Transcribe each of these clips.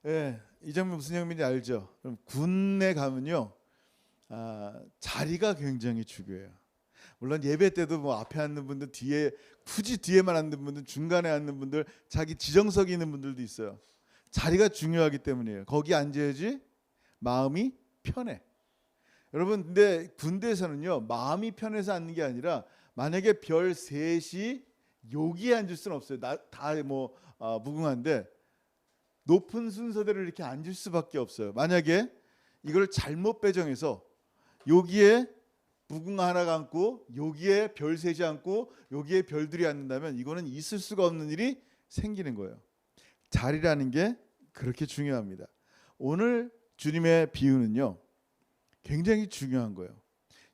예, 이 장면 무슨 장면인지 알죠? 그럼 군에 가면요, 자리가 굉장히 중요해요. 물론 예배 때도 뭐 앞에 앉는 분들, 뒤에 굳이 뒤에만 앉는 분들, 중간에 앉는 분들, 자기 지정석에 있는 분들도 있어요. 자리가 중요하기 때문이에요. 거기 앉아야지 마음이 편해. 여러분, 근데 군대에서는요, 마음이 편해서 앉는 게 아니라 만약에 별 셋이 여기에 앉을 수는 없어요. 다뭐 무궁한데 높은 순서대로 이렇게 앉을 수밖에 없어요. 만약에 이걸 잘못 배정해서 여기에 무궁화 하나가 앉고 여기에 별 셋이 앉고 여기에 별들이 앉는다면 이거는 있을 수가 없는 일이 생기는 거예요. 자리라는 게 그렇게 중요합니다. 오늘 주님의 비유는요, 굉장히 중요한 거예요.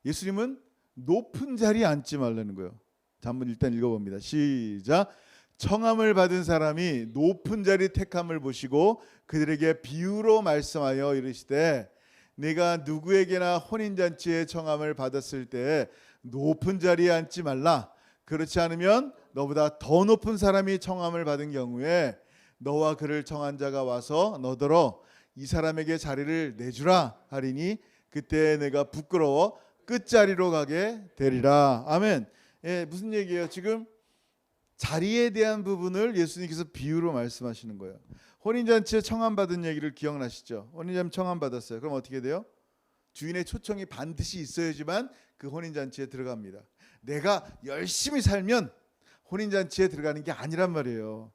예수님은 높은 자리에 앉지 말라는 거예요. 자, 한번 일단 읽어봅니다. 시작. 청함을 받은 사람이 높은 자리 택함을 보시고 그들에게 비유로 말씀하여 이르시되, 내가 누구에게나 혼인잔치에 청함을 받았을 때 높은 자리에 앉지 말라. 그렇지 않으면 너보다 더 높은 사람이 청함을 받은 경우에 너와 그를 청한 자가 와서 너더러 이 사람에게 자리를 내주라 하리니 그때 내가 부끄러워 끝자리로 가게 되리라. 아멘. 예, 무슨 얘기예요? 지금 자리에 대한 부분을 예수님께서 비유로 말씀하시는 거예요. 혼인잔치에 청함받은 얘기를 기억나시죠? 혼인잔치 청함받았어요. 그럼 어떻게 돼요? 주인의 초청이 반드시 있어야지만 그 혼인잔치에 들어갑니다. 내가 열심히 살면 혼인잔치에 들어가는 게 아니란 말이에요.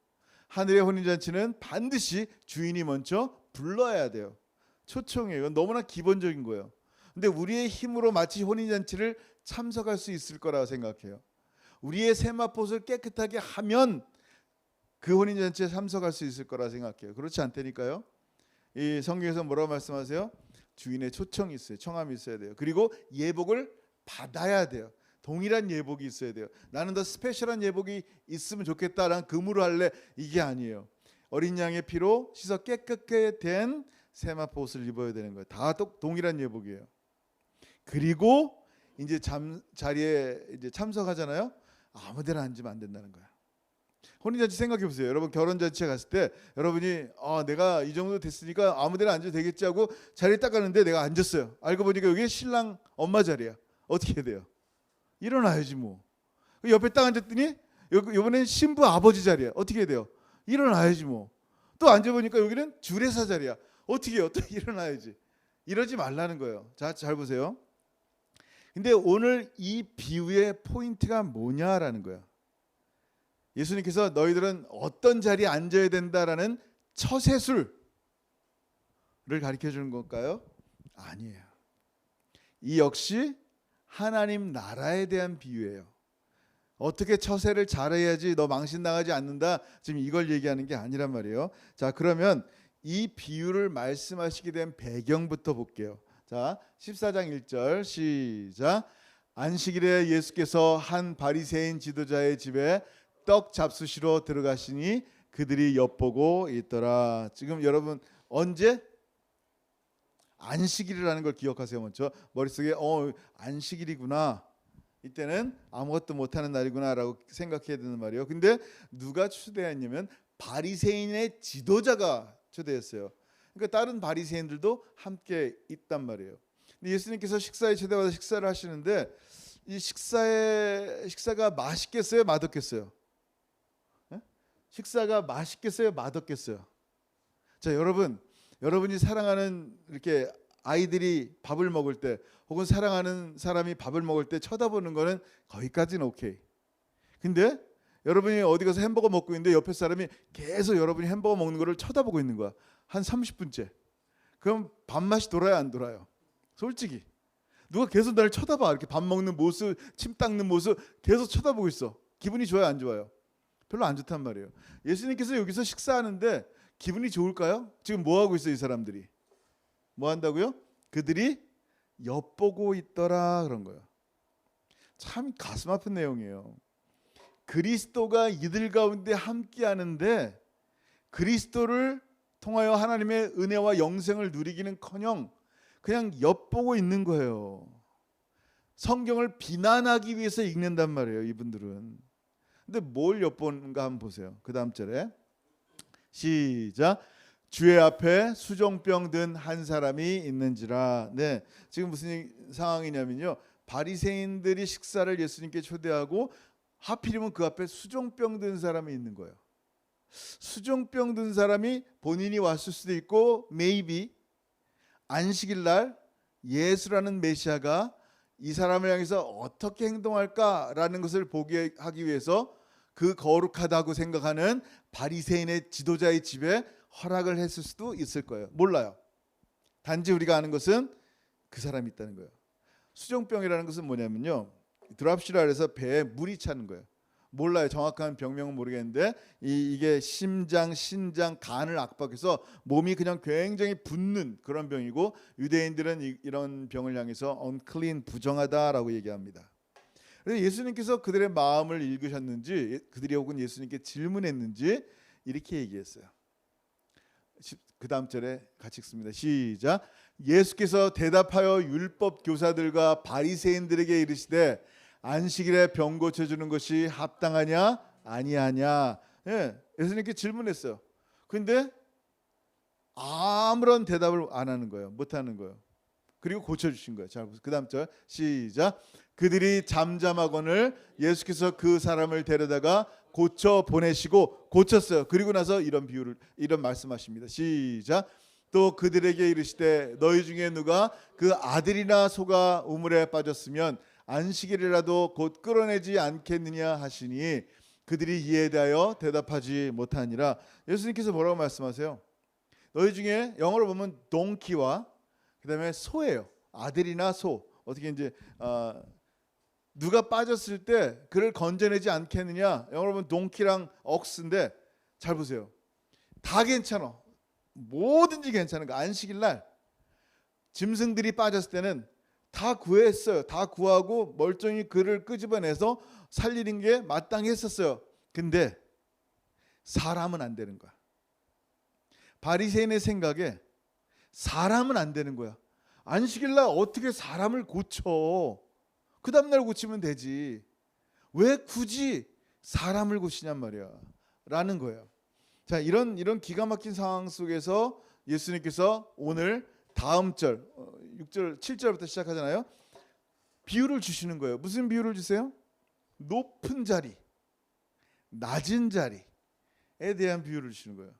하늘의 혼인잔치는 반드시 주인이 먼저 불러야 돼요. 초청이에요. 이건 너무나 기본적인 거예요. 근데 우리의 힘으로 마치 혼인잔치를 참석할 수 있을 거라고 생각해요. 우리의 세마포를 깨끗하게 하면 그 혼인잔치에 참석할 수 있을 거라 생각해요. 그렇지 않다니까요. 이 성경에서 뭐라고 말씀하세요? 주인의 초청이 있어요. 청함이 있어야 돼요. 그리고 예복을 받아야 돼요. 동일한 예복이 있어야 돼요. 나는 더 스페셜한 예복이 있으면 좋겠다라는 금으로 할래, 이게 아니에요. 어린 양의 피로 씻어 깨끗하게 된 세마포 옷을 입어야 되는 거예요. 다 동일한 예복이에요. 그리고 이제 자리에 이제 참석하잖아요. 아무데나 앉으면 안 된다는 거야. 혼인잔치 생각해 보세요. 여러분 결혼잔치에 갔을 때 여러분이 내가 이 정도 됐으니까 아무데나 앉아도 되겠지 하고 자리에 딱 가는데 내가 앉았어요. 알고 보니까 여기 신랑 엄마 자리야. 어떻게 해야 돼요? 일어나야지 뭐. 옆에 딱 앉았더니 이번엔 신부 아버지 자리야. 어떻게 해야 돼요? 일어나야지 뭐. 또 앉아보니까 여기는 주례사 자리야. 어떻게 해요? 또 일어나야지. 이러지 말라는 거예요. 자, 잘 보세요. 근데 오늘 이 비유의 포인트가 뭐냐라는 거야. 예수님께서 너희들은 어떤 자리에 앉아야 된다라는 처세술을 가르쳐 주는 걸까요? 아니에요. 이 역시 하나님 나라에 대한 비유예요. 어떻게 처세를 잘해야지 너 망신당하지 않는다, 지금 이걸 얘기하는 게 아니란 말이에요. 자, 그러면 이 비유를 말씀하시게 된 배경부터 볼게요. 자, 14장 1절 시작. 안식일에 예수께서 한 바리새인 지도자의 집에 떡 잡수시러 들어가시니 그들이 엿보고 있더라. 지금 여러분 언제? 안식일이라는 걸 기억하세요. 먼저 머릿속에 안식일이구나, 이때는 아무것도 못하는 날이구나라고 생각해야 되는 말이에요. 근데 누가 초대했냐면 바리새인의 지도자가 초대했어요. 그러니까 다른 바리새인들도 함께 있단 말이에요. 근데 예수님께서 식사에 초대받아 식사를 하시는데 이 식사가 맛있겠어요, 맛없겠어요? 식사가 맛있겠어요, 맛없겠어요? 자, 여러분이 사랑하는 이렇게 아이들이 밥을 먹을 때 혹은 사랑하는 사람이 밥을 먹을 때 쳐다보는 거는 거기까지는 오케이. 근데 여러분이 어디 가서 햄버거 먹고 있는데 옆에 사람이 계속 여러분이 햄버거 먹는 거를 쳐다보고 있는 거야. 한 30분째. 그럼 밥맛이 돌아야 안 돌아요? 솔직히. 누가 계속 나를 쳐다봐. 이렇게 밥 먹는 모습, 침 닦는 모습 계속 쳐다보고 있어. 기분이 좋아요, 안 좋아요? 별로 안 좋단 말이에요. 예수님께서 여기서 식사하는데 기분이 좋을까요? 지금 뭐 하고 있어요, 이 사람들이? 뭐 한다고요? 그들이 엿보고 있더라, 그런 거예요. 참 가슴 아픈 내용이에요. 그리스도가 이들 가운데 함께 하는데 그리스도를 통하여 하나님의 은혜와 영생을 누리기는커녕 그냥 엿보고 있는 거예요. 성경을 비난하기 위해서 읽는단 말이에요, 이분들은. 근데 뭘 엿보는가 한번 보세요. 그 다음 절에 시작. 주의 앞에 수종병 든 한 사람이 있는지라. 네, 지금 무슨 상황이냐면요. 바리새인들이 식사를 예수님께 초대하고 하필이면 그 앞에 수종병 든 사람이 있는 거예요. 수종병 든 사람이 본인이 왔을 수도 있고 maybe 안식일 날 예수라는 메시아가 이 사람을 향해서 어떻게 행동할까라는 것을 보게 하기 위해서 그 거룩하다고 생각하는 바리새인의 지도자의 집에 허락을 했을 수도 있을 거예요. 몰라요. 단지 우리가 아는 것은 그 사람이 있다는 거예요. 수종병이라는 것은 뭐냐면요, 드랍시라에서 배에 물이 차는 거예요. 몰라요. 정확한 병명은 모르겠는데 이게 심장, 신장, 간을 압박해서 몸이 그냥 굉장히 붓는 그런 병이고, 유대인들은 이런 병을 향해서 unclean, 부정하다라고 얘기합니다. 그래서 예수님께서 그들의 마음을 읽으셨는지, 그들이 혹은 예수님께 질문했는지 이렇게 얘기했어요. 그 다음 절에 같이 읽습니다. 시작. 예수께서 대답하여 율법 교사들과 바리새인들에게 이르시되 안식일에 병 고쳐주는 것이 합당하냐 아니하냐. 예, 예수님께 질문했어요. 근데 아무런 대답을 안 하는 거예요. 못 하는 거예요. 그리고 고쳐주신 거예요. 자, 그 다음 절 시작. 그들이 잠잠하거늘 예수께서 그 사람을 데려다가 고쳐 보내시고, 고쳤어요. 그리고 나서 이런 말씀하십니다. 시작. 또 그들에게 이르시되 너희 중에 누가 그 아들이나 소가 우물에 빠졌으면 안식일이라도 곧 끌어내지 않겠느냐 하시니 그들이 이에 대하여 대답하지 못하니라. 예수님께서 뭐라고 말씀하세요? 너희 중에 영어로 보면 동키와 그다음에 소예요. 아들이나 소. 어떻게 이제 누가 빠졌을 때 그를 건져내지 않겠느냐. 영어로 보면 동키랑 억스인데, 잘 보세요. 다 괜찮아. 뭐든지 괜찮은 거. 안식일 날 짐승들이 빠졌을 때는 다 구했어요. 다 구하고 멀쩡히 그를 끄집어내서 살리는 게 마땅했었어요. 근데 사람은 안 되는 거야. 바리새인의 생각에 사람은 안 되는 거야. 안식일 날 어떻게 사람을 고쳐? 그 다음날 고치면 되지. 왜 굳이 사람을 고치냔 말이야. 라는 거예요. 자, 이런 기가 막힌 상황 속에서 예수님께서 오늘 다음 절 6절 7절부터 시작하잖아요. 비유를 주시는 거예요. 무슨 비유를 주세요? 높은 자리, 낮은 자리에 대한 비유를 주시는 거예요.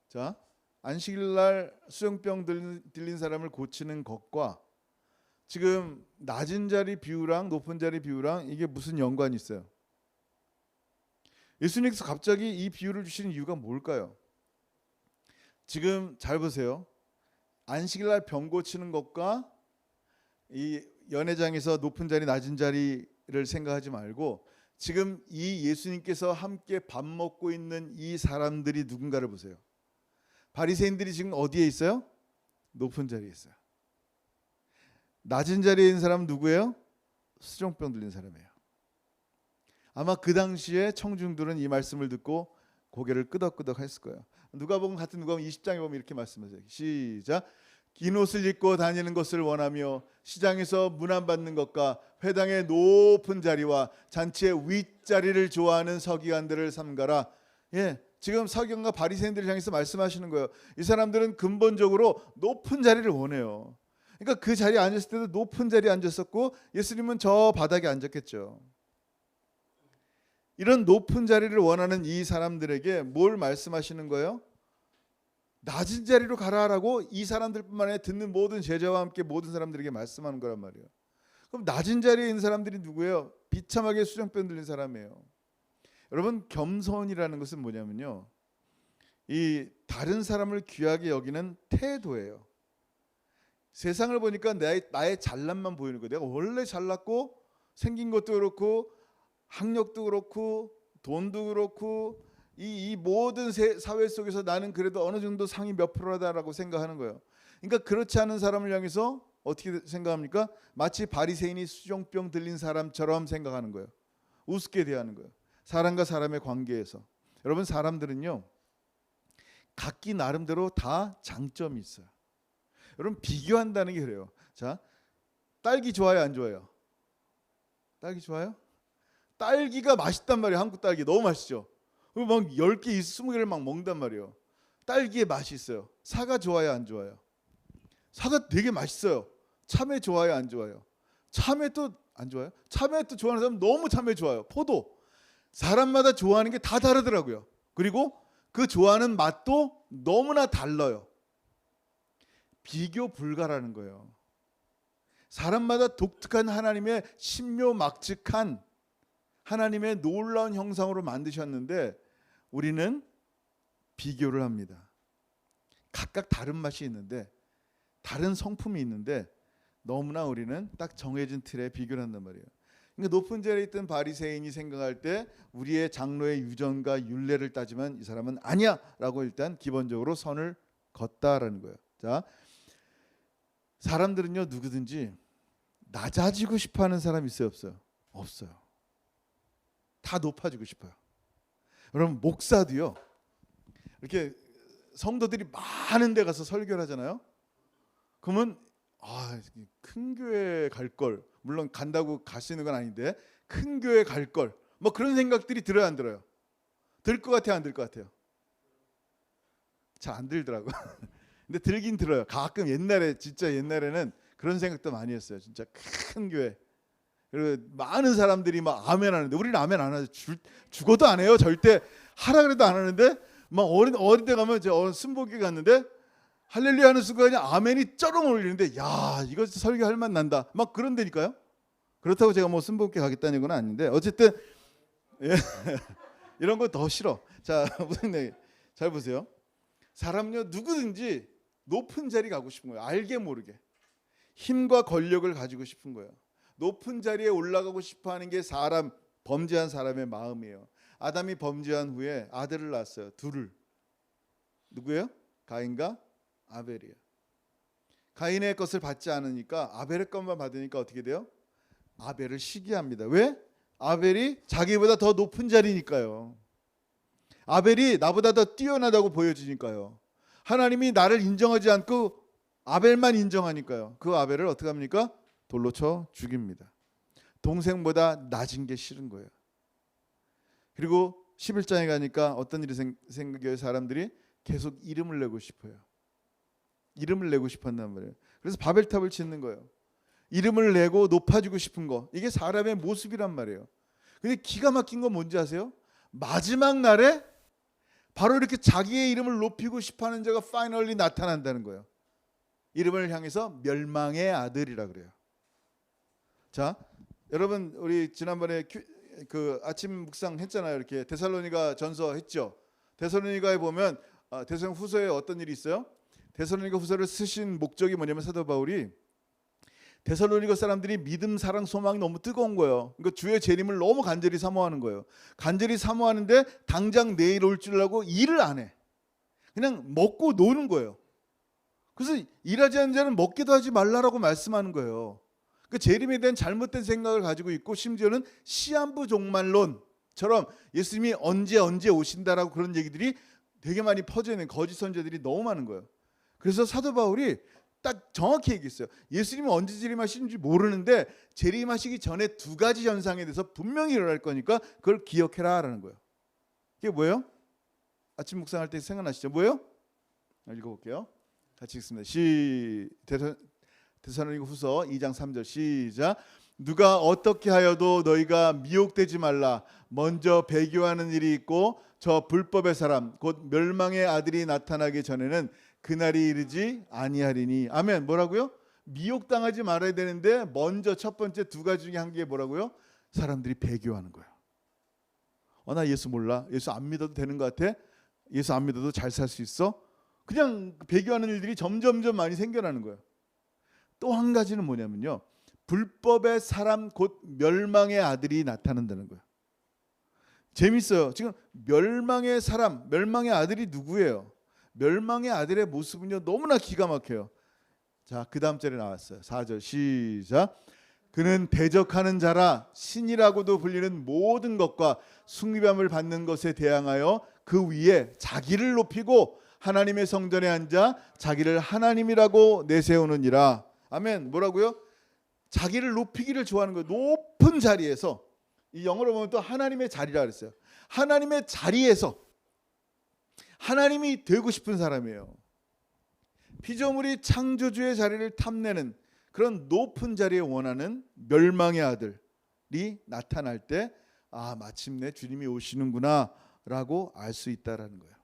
자, 안식일 날 수종병 들린 사람을 고치는 것과 지금 낮은 자리 비유랑 높은 자리 비유랑 이게 무슨 연관이 있어요? 예수님께서 갑자기 이 비유를 주시는 이유가 뭘까요? 지금 잘 보세요. 안식일 날 병 고치는 것과 이 연회장에서 높은 자리 낮은 자리를 생각하지 말고 지금 이 예수님께서 함께 밥 먹고 있는 이 사람들이 누군가를 보세요. 바리새인들이 지금 어디에 있어요? 높은 자리에 있어요. 낮은 자리에 있는 사람은 누구예요? 수종병 들린 사람이에요. 아마 그 당시에 청중들은 이 말씀을 듣고 고개를 끄덕끄덕 했을 거예요. 누가복음 같은 누가복음 20장에 보면 이렇게 말씀하세요. 시작. 긴 옷을 입고 다니는 것을 원하며 시장에서 문안받는 것과 회당의 높은 자리와 잔치의 윗자리를 좋아하는 서기관들을 삼가라. 예, 지금 서기관과 바리새인들을 향해서 말씀하시는 거예요. 이 사람들은 근본적으로 높은 자리를 원해요. 그러니까 그 자리에 앉았을 때도 높은 자리에 앉았었고 예수님은 저 바닥에 앉았겠죠. 이런 높은 자리를 원하는 이 사람들에게 뭘 말씀하시는 거예요? 낮은 자리로 가라라고 이 사람들뿐만 아니라 듣는 모든 제자와 함께 모든 사람들에게 말씀하는 거란 말이에요. 그럼 낮은 자리에 있는 사람들이 누구예요? 비참하게 수종병 들린 사람이에요. 여러분, 겸손이라는 것은 뭐냐면요, 이 다른 사람을 귀하게 여기는 태도예요. 세상을 보니까 나의 잘남만 보이는 거예요. 내가 원래 잘났고 생긴 것도 그렇고 학력도 그렇고 돈도 그렇고 이 모든 사회 속에서 나는 그래도 어느 정도 상위 몇 프로다라고 생각하는 거예요. 그러니까 그렇지 않은 사람을 향해서 어떻게 생각합니까? 마치 바리새인이 수종병 들린 사람처럼 생각하는 거예요. 우습게 대하는 거예요. 사람과 사람의 관계에서. 여러분, 사람들은요 각기 나름대로 다 장점이 있어요. 여러분, 비교한다는 게 그래요. 자, 딸기 좋아요 안 좋아요? 딸기 좋아요? 딸기가 맛있단 말이에요. 한국 딸기 너무 맛있죠. 막 10개, 20개를 막 먹는단 말이에요. 딸기의 맛이 있어요. 사과 좋아요, 안 좋아요? 사과 되게 맛있어요. 참외 좋아요, 안 좋아요? 참외 또 안 좋아요? 참외 또 좋아하는 사람 너무 참외 좋아요. 포도. 사람마다 좋아하는 게 다 다르더라고요. 그리고 그 좋아하는 맛도 너무나 달라요. 비교 불가라는 거예요. 사람마다 독특한 하나님의 신묘막측한 하나님의 놀라운 형상으로 만드셨는데 우리는 비교를 합니다. 각각 다른 맛이 있는데 다른 성품이 있는데 너무나 우리는 딱 정해진 틀에 비교를 한단 말이에요. 그러니까 높은 자리에 있던 바리새인이 생각할 때 우리의 장로의 유전과 율례를 따지면 이 사람은 아니야 라고 일단 기본적으로 선을 걷다라는 거예요. 자, 사람들은요 누구든지 낮아지고 싶어하는 사람 있어요, 없어요? 없어요. 다 높아지고 싶어요. 여러분 목사도요 이렇게 성도들이 많은 데 가서 설교를 하잖아요. 그러면 큰 교회 갈 걸, 물론 간다고 가시는 건 아닌데 큰 교회 갈 걸, 뭐 그런 생각들이 들어요, 안 들어요? 들 것 같아요, 안 들 것 같아요? 잘 안 들더라고. 근데 들긴 들어요. 가끔 옛날에 진짜 옛날에는 그런 생각도 많이 했어요. 진짜 큰 교회. 그리고 많은 사람들이 막 아멘 하는데 우리는 아멘 안 하죠. 죽어도 안 해요. 절대 하라 그래도 안 하는데 막 어린 데 가면 제가 순복에 갔는데 할렐루야 하는 순간에 아멘이 쩌렁 올리는데 야 이거 설교할 맛 난다. 막 그런 데니까요. 그렇다고 제가 뭐 순복에 가겠다는 건 아닌데 어쨌든 예. 이런 거 더 싫어. 자 무슨 얘기? 잘 보세요. 사람요 누구든지 높은 자리 가고 싶은 거예요. 알게 모르게 힘과 권력을 가지고 싶은 거예요. 높은 자리에 올라가고 싶어하는 게 범죄한 사람의 마음이에요. 아담이 범죄한 후에 아들을 낳았어요. 둘을. 누구예요? 가인과 아벨이에요. 가인의 것을 받지 않으니까 아벨의 것만 받으니까 어떻게 돼요? 아벨을 시기합니다. 왜? 아벨이 자기보다 더 높은 자리니까요. 아벨이 나보다 더 뛰어나다고 보여지니까요. 하나님이 나를 인정하지 않고 아벨만 인정하니까요. 그 아벨을 어떻게 합니까? 돌로 쳐 죽입니다. 동생보다 낮은 게 싫은 거예요. 그리고 11장에 가니까 어떤 일이 생겨요? 사람들이 계속 이름을 내고 싶어요. 이름을 내고 싶었단 말이에요. 그래서 바벨탑을 짓는 거예요. 이름을 내고 높아지고 싶은 거. 이게 사람의 모습이란 말이에요. 근데 기가 막힌 건 뭔지 아세요? 마지막 날에 바로 이렇게 자기의 이름을 높이고 싶어하는 자가 파이널리 나타난다는 거예요. 이름을 향해서 멸망의 아들이라 그래요. 자, 여러분 우리 지난번에 그 아침 묵상 했잖아요. 이렇게 데살로니가 전서 했죠. 데살로니가에 보면 데살로니가 후서에 어떤 일이 있어요? 데살로니가 후서를 쓰신 목적이 뭐냐면 사도 바울이 데살로니가 사람들이 믿음, 사랑, 소망이 너무 뜨거운 거예요. 그러니까 주의 재림을 너무 간절히 사모하는 거예요. 간절히 사모하는데 당장 내일 올 줄 알고 일을 안 해. 그냥 먹고 노는 거예요. 그래서 일하지 않는 자는 먹기도 하지 말라라고 말씀하는 거예요. 그 재림에 대한 잘못된 생각을 가지고 있고 심지어는 시한부 종말론처럼 예수님이 언제 오신다라고 그런 얘기들이 되게 많이 퍼져 있는 거짓 선지자들이 너무 많은 거예요. 그래서 사도 바울이 딱 정확히 얘기했어요. 예수님이 언제 재림하시는지 모르는데 재림하시기 전에 두 가지 현상에 대해서 분명히 일어날 거니까 그걸 기억해라라는 거예요. 이게 뭐예요? 아침 묵상할 때 생각나시죠? 뭐예요? 읽어볼게요. 같이 읽습니다. 데살로니가 후서 2장 3절 시작. 누가 어떻게 하여도 너희가 미혹되지 말라. 먼저 배교하는 일이 있고 저 불법의 사람 곧 멸망의 아들이 나타나기 전에는 그날이 이르지 아니하리니. 아멘. 뭐라고요? 미혹당하지 말아야 되는데 먼저 첫 번째 두 가지 중에 한 개 뭐라고요? 사람들이 배교하는 거예요. 나 예수 몰라. 예수 안 믿어도 되는 것 같아. 예수 안 믿어도 잘 살 수 있어. 그냥 배교하는 일들이 점점점 많이 생겨나는 거예요. 또 한 가지는 뭐냐면요. 불법의 사람 곧 멸망의 아들이 나타난다는 거예요. 재밌어요. 지금 멸망의 사람, 멸망의 아들이 누구예요? 멸망의 아들의 모습은요 너무나 기가 막혀요. 자, 그 다음 절에 나왔어요. 4절 시작. 그는 대적하는 자라 신이라고도 불리는 모든 것과 숭배함을 받는 것에 대항하여 그 위에 자기를 높이고 하나님의 성전에 앉아 자기를 하나님이라고 내세우느니라. 아멘. 뭐라고요? 자기를 높이기를 좋아하는 거예요. 높은 자리에서. 이 영어로 보면 또 하나님의 자리라 그랬어요. 하나님의 자리에서 하나님이 되고 싶은 사람이에요. 피조물이 창조주의 자리를 탐내는 그런 높은 자리에 원하는 멸망의 아들이 나타날 때 마침내 주님이 오시는구나 라고 알 수 있다라는 거예요.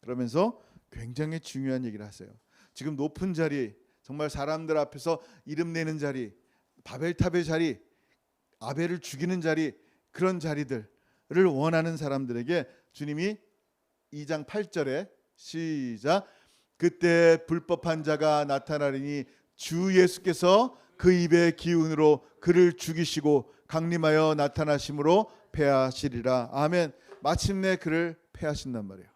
그러면서 굉장히 중요한 얘기를 하세요. 지금 높은 자리, 정말 사람들 앞에서 이름 내는 자리, 바벨탑의 자리, 아벨을 죽이는 자리, 그런 자리들을 원하는 사람들에게 주님이 2장 8절에 시작, 그때 불법한 자가 나타나리니 주 예수께서 그 입의 기운으로 그를 죽이시고 강림하여 나타나심으로 패하시리라. 아멘. 마침내 그를 패하신단 말이에요.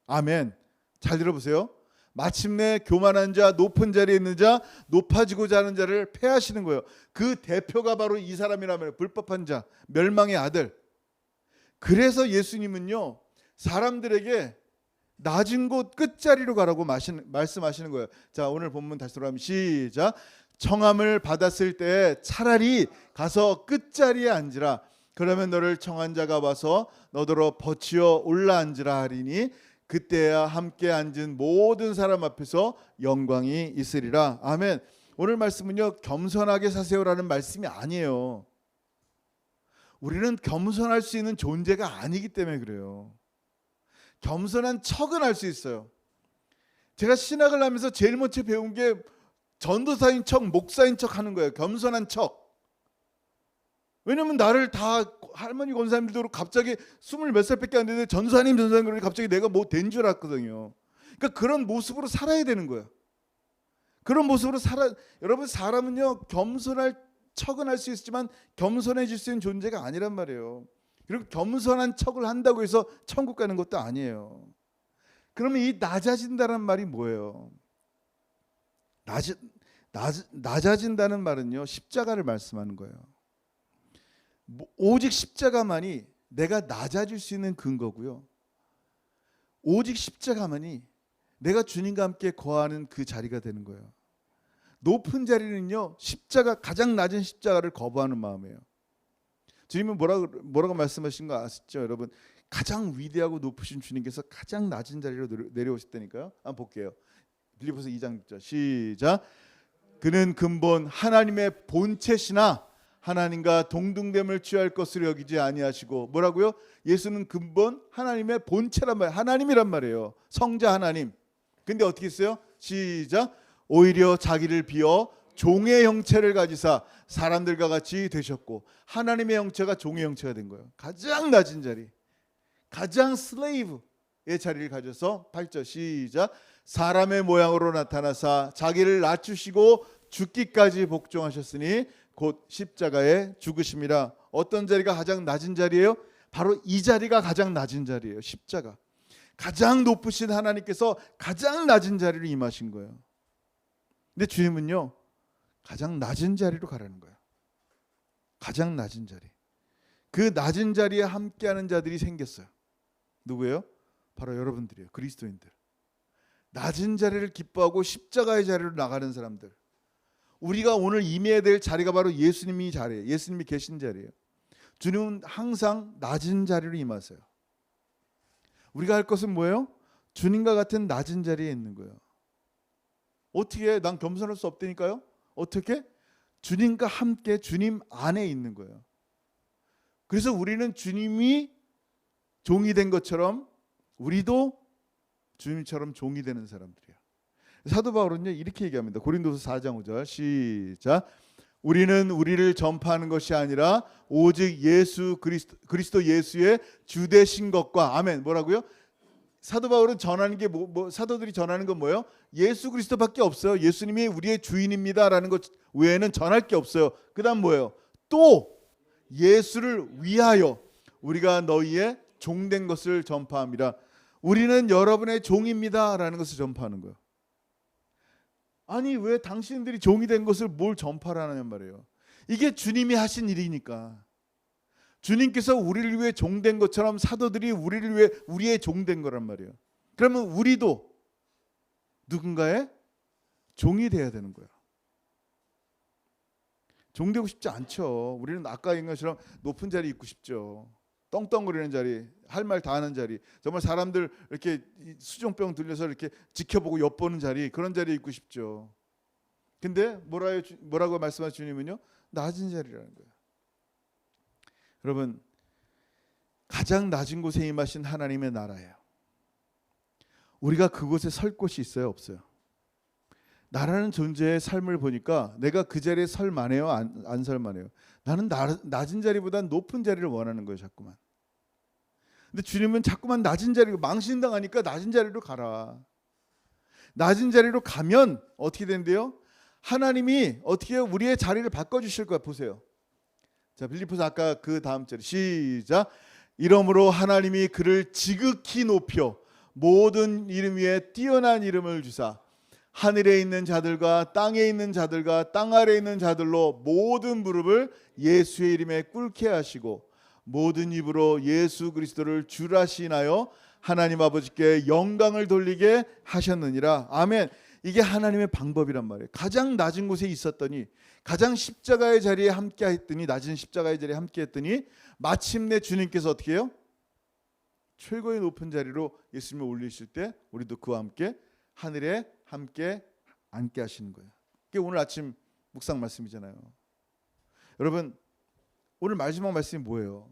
아멘. 잘 들어보세요. 마침내 교만한 자, 높은 자리에 있는 자, 높아지고자 하는 자를 패하시는 거예요. 그 대표가 바로 이 사람이라면 불법한 자, 멸망의 아들. 그래서 예수님은요, 사람들에게 낮은 곳 끝자리로 가라고 말씀하시는 거예요. 자, 오늘 본문 다시 돌아가면 시작. 청함을 받았을 때 차라리 가서 끝자리에 앉으라. 그러면 너를 청한 자가 와서 너더러 버치어 올라앉으라 하리니 그때야 함께 앉은 모든 사람 앞에서 영광이 있으리라. 아멘. 오늘 말씀은요, 겸손하게 사세요라는 말씀이 아니에요. 우리는 겸손할 수 있는 존재가 아니기 때문에 그래요. 겸손한 척은 할 수 있어요. 제가 신학을 하면서 제일 먼저 배운 게 전도사인 척, 목사인 척 하는 거예요. 겸손한 척. 왜냐면 나를 다 할머니 권사님들도 갑자기 20몇 살밖에 안 되는데 전도사님 그러니 갑자기 내가 뭐 된 줄 알았거든요. 그러니까 그런 모습으로 살아야 되는 거예요. 그런 모습으로 여러분, 사람은요, 겸손할 척은 할 수 있지만 겸손해질 수 있는 존재가 아니란 말이에요. 그리고 겸손한 척을 한다고 해서 천국 가는 것도 아니에요. 그러면 이 낮아진다는 말이 뭐예요? 낮아진다는 말은요, 십자가를 말씀하는 거예요. 오직 십자가만이 내가 낮아질 수 있는 근거고요. 오직 십자가만이 내가 주님과 함께 거하는 그 자리가 되는 거예요. 높은 자리는요, 가장 낮은 십자가를 거부하는 마음이에요. 주님은 뭐라고 말씀하신 거 아시죠, 여러분? 가장 위대하고 높으신 주님께서 가장 낮은 자리로 내려오셨다니까요. 한번 볼게요. 빌립보서 2장 6절 시작. 그는 근본 하나님의 본체시나 하나님과 동등됨을 취할 것으로 여기지 아니하시고, 뭐라고요? 예수는 근본 하나님의 본체란 말이에요. 하나님이란 말이에요. 성자 하나님. 근데 어떻게 했어요? 시작. 오히려 자기를 비워 종의 형체를 가지사 사람들과 같이 되셨고, 하나님의 형체가 종의 형체가 된 거예요. 가장 낮은 자리, 가장 슬레이브의 자리를 가져서 8절 시작. 사람의 모양으로 나타나사 자기를 낮추시고 죽기까지 복종하셨으니 곧 십자가에 죽으심이라. 어떤 자리가 가장 낮은 자리예요? 바로 이 자리가 가장 낮은 자리예요. 십자가. 가장 높으신 하나님께서 가장 낮은 자리로 임하신 거예요. 근데 주님은요, 가장 낮은 자리로 가라는 거예요. 가장 낮은 자리. 그 낮은 자리에 함께하는 자들이 생겼어요. 누구예요? 바로 여러분들이에요. 그리스도인들. 낮은 자리를 기뻐하고 십자가의 자리로 나가는 사람들. 우리가 오늘 임해야 될 자리가 바로 예수님이 자리예요. 예수님이 계신 자리예요. 주님은 항상 낮은 자리로 임하세요. 우리가 할 것은 뭐예요? 주님과 같은 낮은 자리에 있는 거예요. 어떻게 해? 난 겸손할 수 없다니까요. 어떻게? 주님과 함께 주님 안에 있는 거예요. 그래서 우리는 주님이 종이 된 것처럼 우리도 주님처럼 종이 되는 사람들이야. 사도 바울은요, 이렇게 얘기합니다. 고린도서 4장 5절 시작. 우리는 우리를 전파하는 것이 아니라 오직 예수 그리스도 예수의 주 되신 것과, 아멘. 뭐라고요? 사도 바울은 전하는 게 사도들이 전하는 건 뭐예요? 예수 그리스도밖에 없어요. 예수님이 우리의 주인입니다라는 것 외에는 전할 게 없어요. 그다음 뭐예요? 또 예수를 위하여 우리가 너희의 종된 것을 전파합니다. 우리는 여러분의 종입니다라는 것을 전파하는 거예요. 아니, 왜 당신들이 종이 된 것을 뭘 전파하냐는 말이에요. 이게 주님이 하신 일이니까. 주님께서 우리를 위해 종된 것처럼 사도들이 우리를 위해 우리의 종된 거란 말이에요. 그러면 우리도 누군가의 종이 돼야 되는 거예요. 종되고 싶지 않죠. 우리는 아까 얘기한 것처럼 높은 자리에 있고 싶죠. 떵떵거리는 자리, 할 말 다 하는 자리, 정말 사람들 이렇게 수종병 들려서 이렇게 지켜보고 엿보는 자리, 그런 자리에 있고 싶죠. 근데 뭐라고 말씀하신 주님은요? 낮은 자리라는 거예요. 여러분, 가장 낮은 곳에 임하신 하나님의 나라예요. 우리가 그곳에 설 곳이 있어요, 없어요? 나라는 존재의 삶을 보니까 내가 그 자리에 설 만해요, 안 설 만해요? 나는 낮은 자리보다 높은 자리를 원하는 거예요, 자꾸만. 근데 주님은 자꾸만 낮은 자리로, 망신당하니까 낮은 자리로 가라. 낮은 자리로 가면 어떻게 된대요? 하나님이 어떻게 해요? 우리의 자리를 바꿔주실 거야. 보세요. 자, 빌립보서 아까 그 다음 절에 시작. 이러므로 하나님이 그를 지극히 높여 모든 이름 위에 뛰어난 이름을 주사 하늘에 있는 자들과 땅에 있는 자들과 땅 아래에 있는 자들로 모든 무릎을 예수의 이름에 꿇게 하시고 모든 입으로 예수 그리스도를 주라 시인하여 하나님 아버지께 영광을 돌리게 하셨느니라. 아멘. 이게 하나님의 방법이란 말이에요. 가장 낮은 곳에 있었더니, 가장 십자가의 자리에 함께 했더니, 낮은 십자가의 자리에 함께 했더니 마침내 주님께서 어떻게 해요? 최고의 높은 자리로 예수님을 올리실 때 우리도 그와 함께 하늘에 함께 앉게 하시는 거예요. 그게 오늘 아침 묵상 말씀이잖아요. 여러분, 오늘 마지막 말씀이 뭐예요?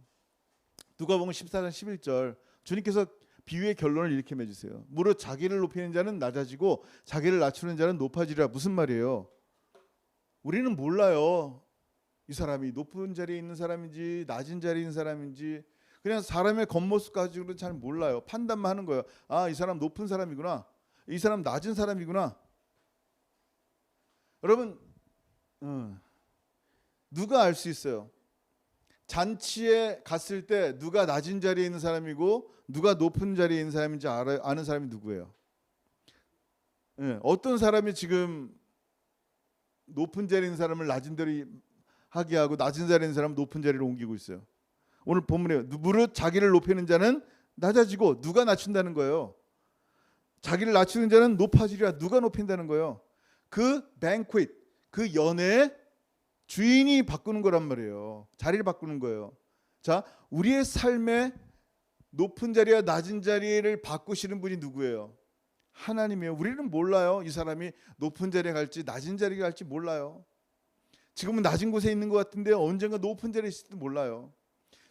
누가복음 14장 11절, 주님께서 비유의 결론을 이렇게 맺으세요. 무릇 자기를 높이는 자는 낮아지고 자기를 낮추는 자는 높아지리라. 무슨 말이에요? 우리는 몰라요. 이 사람이 높은 자리에 있는 사람인지 낮은 자리에 있는 사람인지, 그냥 사람의 겉모습 가지고는 잘 몰라요. 판단만 하는 거예요. 아, 이 사람 높은 사람이구나, 이 사람 낮은 사람이구나. 여러분, 누가 알 수 있어요? 잔치에 갔을 때 누가 낮은 자리에 있는 사람이고 누가 높은 자리에 있는 사람인지 아는 사람이 누구예요? 어떤 사람이 지금 높은 자리에 있는 사람을 낮은 자리 하게 하고 낮은 자리에 있는 사람을 높은 자리로 옮기고 있어요. 오늘 본문에 무릇 자기를 높이는 자는 낮아지고, 누가 낮춘다는 거예요? 자기를 낮추는 자는 높아지리라. 누가 높인다는 거예요? 그 뱅퀴트, 그 연회의 주인이 바꾸는 거란 말이에요. 자리를 바꾸는 거예요. 자, 우리의 삶의 높은 자리와 낮은 자리를 바꾸시는 분이 누구예요? 하나님이에요. 우리는 몰라요. 이 사람이 높은 자리에 갈지 낮은 자리에 갈지 몰라요. 지금은 낮은 곳에 있는 것 같은데 언젠가 높은 자리에 있을지도 몰라요.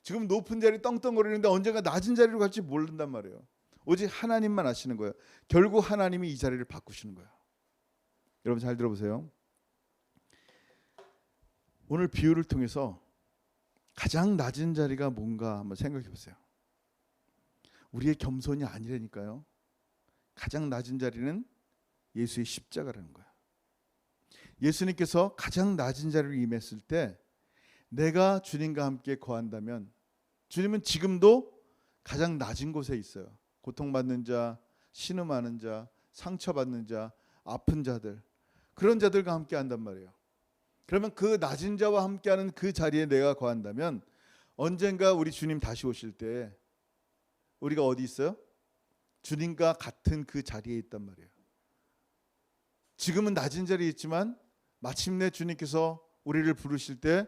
지금 높은 자리 떵떵거리는데 언젠가 낮은 자리로 갈지 모른단 말이에요. 오직 하나님만 아시는 거예요. 결국 하나님이 이 자리를 바꾸시는 거예요. 여러분 잘 들어보세요. 오늘 비유를 통해서 가장 낮은 자리가 뭔가 한번 생각해 보세요. 우리의 겸손이 아니라니까요. 가장 낮은 자리는 예수의 십자가라는 거예요. 예수님께서 가장 낮은 자리로 임했을 때 내가 주님과 함께 거한다면, 주님은 지금도 가장 낮은 곳에 있어요. 고통받는 자, 신음하는 자, 상처받는 자, 아픈 자들, 그런 자들과 함께 한단 말이에요. 그러면 그 낮은 자와 함께하는 그 자리에 내가 거한다면 언젠가 우리 주님 다시 오실 때 우리가 어디 있어요? 주님과 같은 그 자리에 있단 말이에요. 지금은 낮은 자리에 있지만 마침내 주님께서 우리를 부르실 때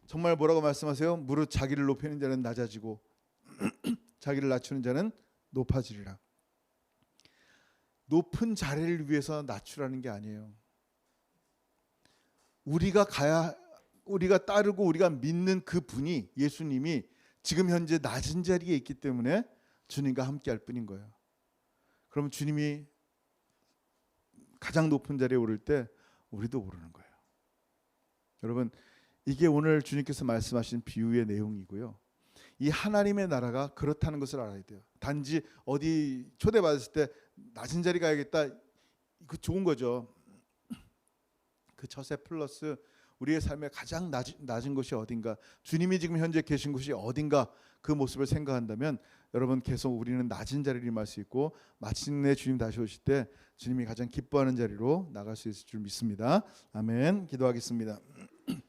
정말 뭐라고 말씀하세요? 무릇 자기를 높이는 자는 낮아지고 자기를 낮추는 자는 높아지리라. 높은 자리를 위해서 낮추라는 게 아니에요. 우리가 따르고 우리가 믿는 그 분이, 예수님이 지금 현재 낮은 자리에 있기 때문에 주님과 함께 할 뿐인 거예요. 그럼 주님이 가장 높은 자리에 오를 때 우리도 오르는 거예요. 여러분, 이게 오늘 주님께서 말씀하신 비유의 내용이고요. 이 하나님의 나라가 그렇다는 것을 알아야 돼요. 단지 어디 초대받았을 때 낮은 자리 가야겠다, 그 좋은 거죠. 그 처세 플러스 우리의 삶의 가장 낮은 곳이 어딘가, 주님이 지금 현재 계신 곳이 어딘가, 그 모습을 생각한다면 여러분 계속 우리는 낮은 자리를 임할 수 있고 마침내 주님 다시 오실 때 주님이 가장 기뻐하는 자리로 나갈 수 있을 줄 믿습니다. 아멘. 기도하겠습니다. 이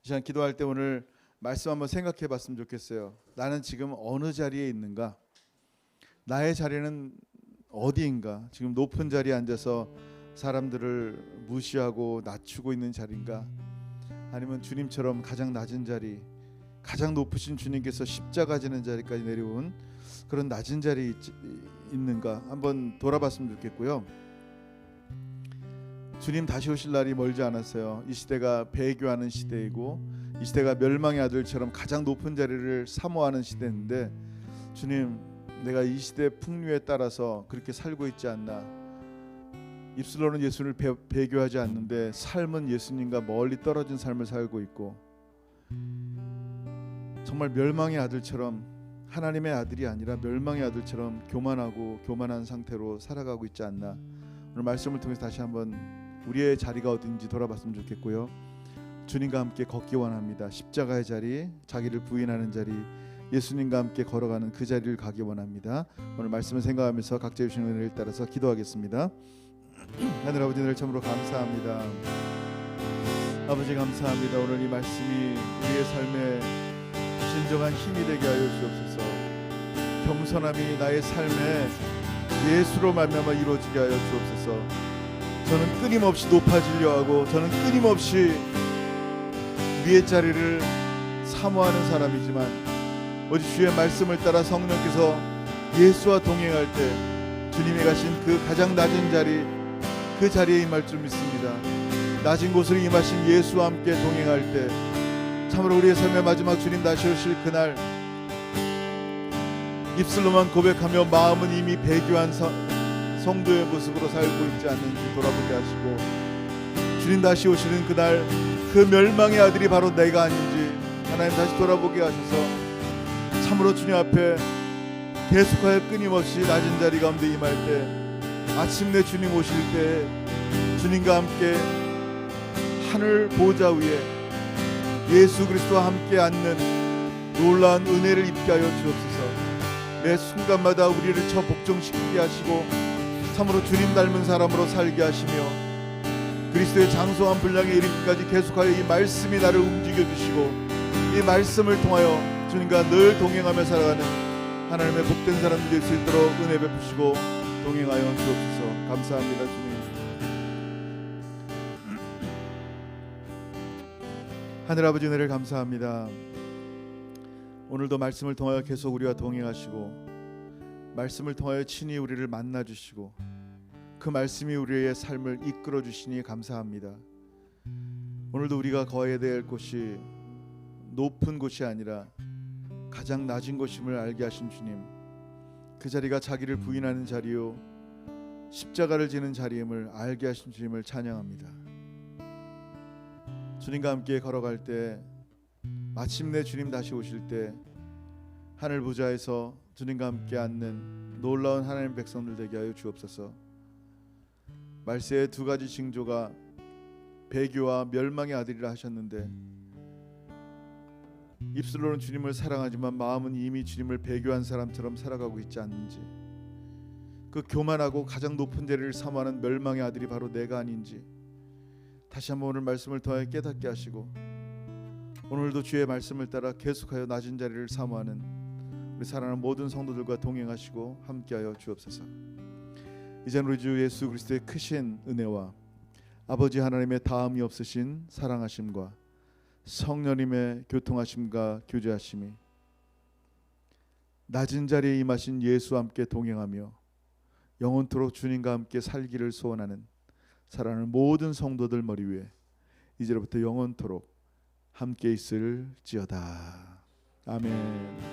시간 기도할 때 오늘 말씀 한번 생각해 봤으면 좋겠어요. 나는 지금 어느 자리에 있는가? 나의 자리는 어디인가? 지금 높은 자리에 앉아서 사람들을 무시하고 낮추고 있는 자리인가? 아니면 주님처럼 가장 낮은 자리, 가장 높으신 주님께서 십자가 지는 자리까지 내려온 그런 낮은 자리에 있는가 한번 돌아봤으면 좋겠고요. 주님 다시 오실 날이 멀지 않았어요. 이 시대가 배교하는 시대이고 이 시대가 멸망의 아들처럼 가장 높은 자리를 사모하는 시대인데, 주님, 내가 이 시대 풍류에 따라서 그렇게 살고 있지 않나. 입술로는 예수를 배교하지 않는데 삶은 예수님과 멀리 떨어진 삶을 살고 있고, 정말 멸망의 아들처럼, 하나님의 아들이 아니라 멸망의 아들처럼 교만한 상태로 살아가고 있지 않나. 오늘 말씀을 통해서 다시 한번 우리의 자리가 어딘지 돌아봤으면 좋겠고요. 주님과 함께 걷기 원합니다. 십자가의 자리, 자기를 부인하는 자리, 예수님과 함께 걸어가는 그 자리를 가기 원합니다. 오늘 말씀을 생각하면서 각자 주시는 은혜를 따라서 기도하겠습니다. 하늘 아버지, 늘 참으로 감사합니다. 아버지 감사합니다. 오늘 이 말씀이 우리의 삶에 진정한 힘이 되게 하여 주옵소서. 겸손함이 나의 삶에 예수로 말미암아 이루어지게 하여 주옵소서. 저는 끊임없이 높아지려 하고, 저는 끊임없이 위의 자리를 사모하는 사람이지만, 오직 주의 말씀을 따라 성령께서 예수와 동행할 때 주님이 가신 그 가장 낮은 자리, 그 자리에 임할 줄 믿습니다. 낮은 곳을 임하신 예수와 함께 동행할 때 참으로 우리의 삶의 마지막 주님 다시 오실 그날, 입술로만 고백하며 마음은 이미 배교한 성도의 모습으로 살고 있지 않는지 돌아보게 하시고, 주님 다시 오시는 그날 그 멸망의 아들이 바로 내가 아닌지 하나님 다시 돌아보게 하셔서 참으로 주님 앞에 계속하여 끊임없이 낮은 자리 가운데 임할 때, 아침내 주님 오실 때 주님과 함께 하늘 보좌 위에 예수 그리스도와 함께 앉는 놀라운 은혜를 입게 하여 주옵소서. 매 순간마다 우리를 저 복종시키게 하시고 참으로 주님 닮은 사람으로 살게 하시며, 그리스도의 장성한 분량에 이르기까지 계속하여 이 말씀이 나를 움직여 주시고, 이 말씀을 통하여 주님과 늘 동행하며 살아가는 하나님의 복된 사람들 될 수 있도록 은혜 베푸시고 동행하여 주옵소서. 감사합니다 주님. 하늘 아버지, 은혜를 감사합니다. 오늘도 말씀을 통하여 계속 우리와 동행하시고, 말씀을 통하여 친히 우리를 만나주시고, 그 말씀이 우리의 삶을 이끌어 주시니 감사합니다. 오늘도 우리가 거해야 될 곳이 높은 곳이 아니라 가장 낮은 곳임을 알게 하신 주님, 그 자리가 자기를 부인하는 자리요 십자가를 지는 자리임을 알게 하신 주님을 찬양합니다. 주님과 함께 걸어갈 때, 마침내 주님 다시 오실 때 하늘 보좌에서 주님과 함께 앉는 놀라운 하나님 백성들 되게 하여 주옵소서. 말세의 두 가지 징조가 배교와 멸망의 아들이라 하셨는데, 입술로는 주님을 사랑하지만 마음은 이미 주님을 배교한 사람처럼 살아가고 있지 않는지, 그 교만하고 가장 높은 자리를 사모하는 멸망의 아들이 바로 내가 아닌지 다시 한번 오늘 말씀을 통하여 깨닫게 하시고, 오늘도 주의 말씀을 따라 계속하여 낮은 자리를 사모하는 우리 사랑하는 모든 성도들과 동행하시고 함께하여 주옵소서. 이제는 우리 주 예수 그리스도의 크신 은혜와 아버지 하나님의 다함이 없으신 사랑하심과 성령님의 교통하심과 교제하심이, 낮은 자리에 임하신 예수와 함께 동행하며 영원토록 주님과 함께 살기를 소원하는 사랑하는 모든 성도들 머리 위에 이제로부터 영원토록 함께 있을지어다. 아멘.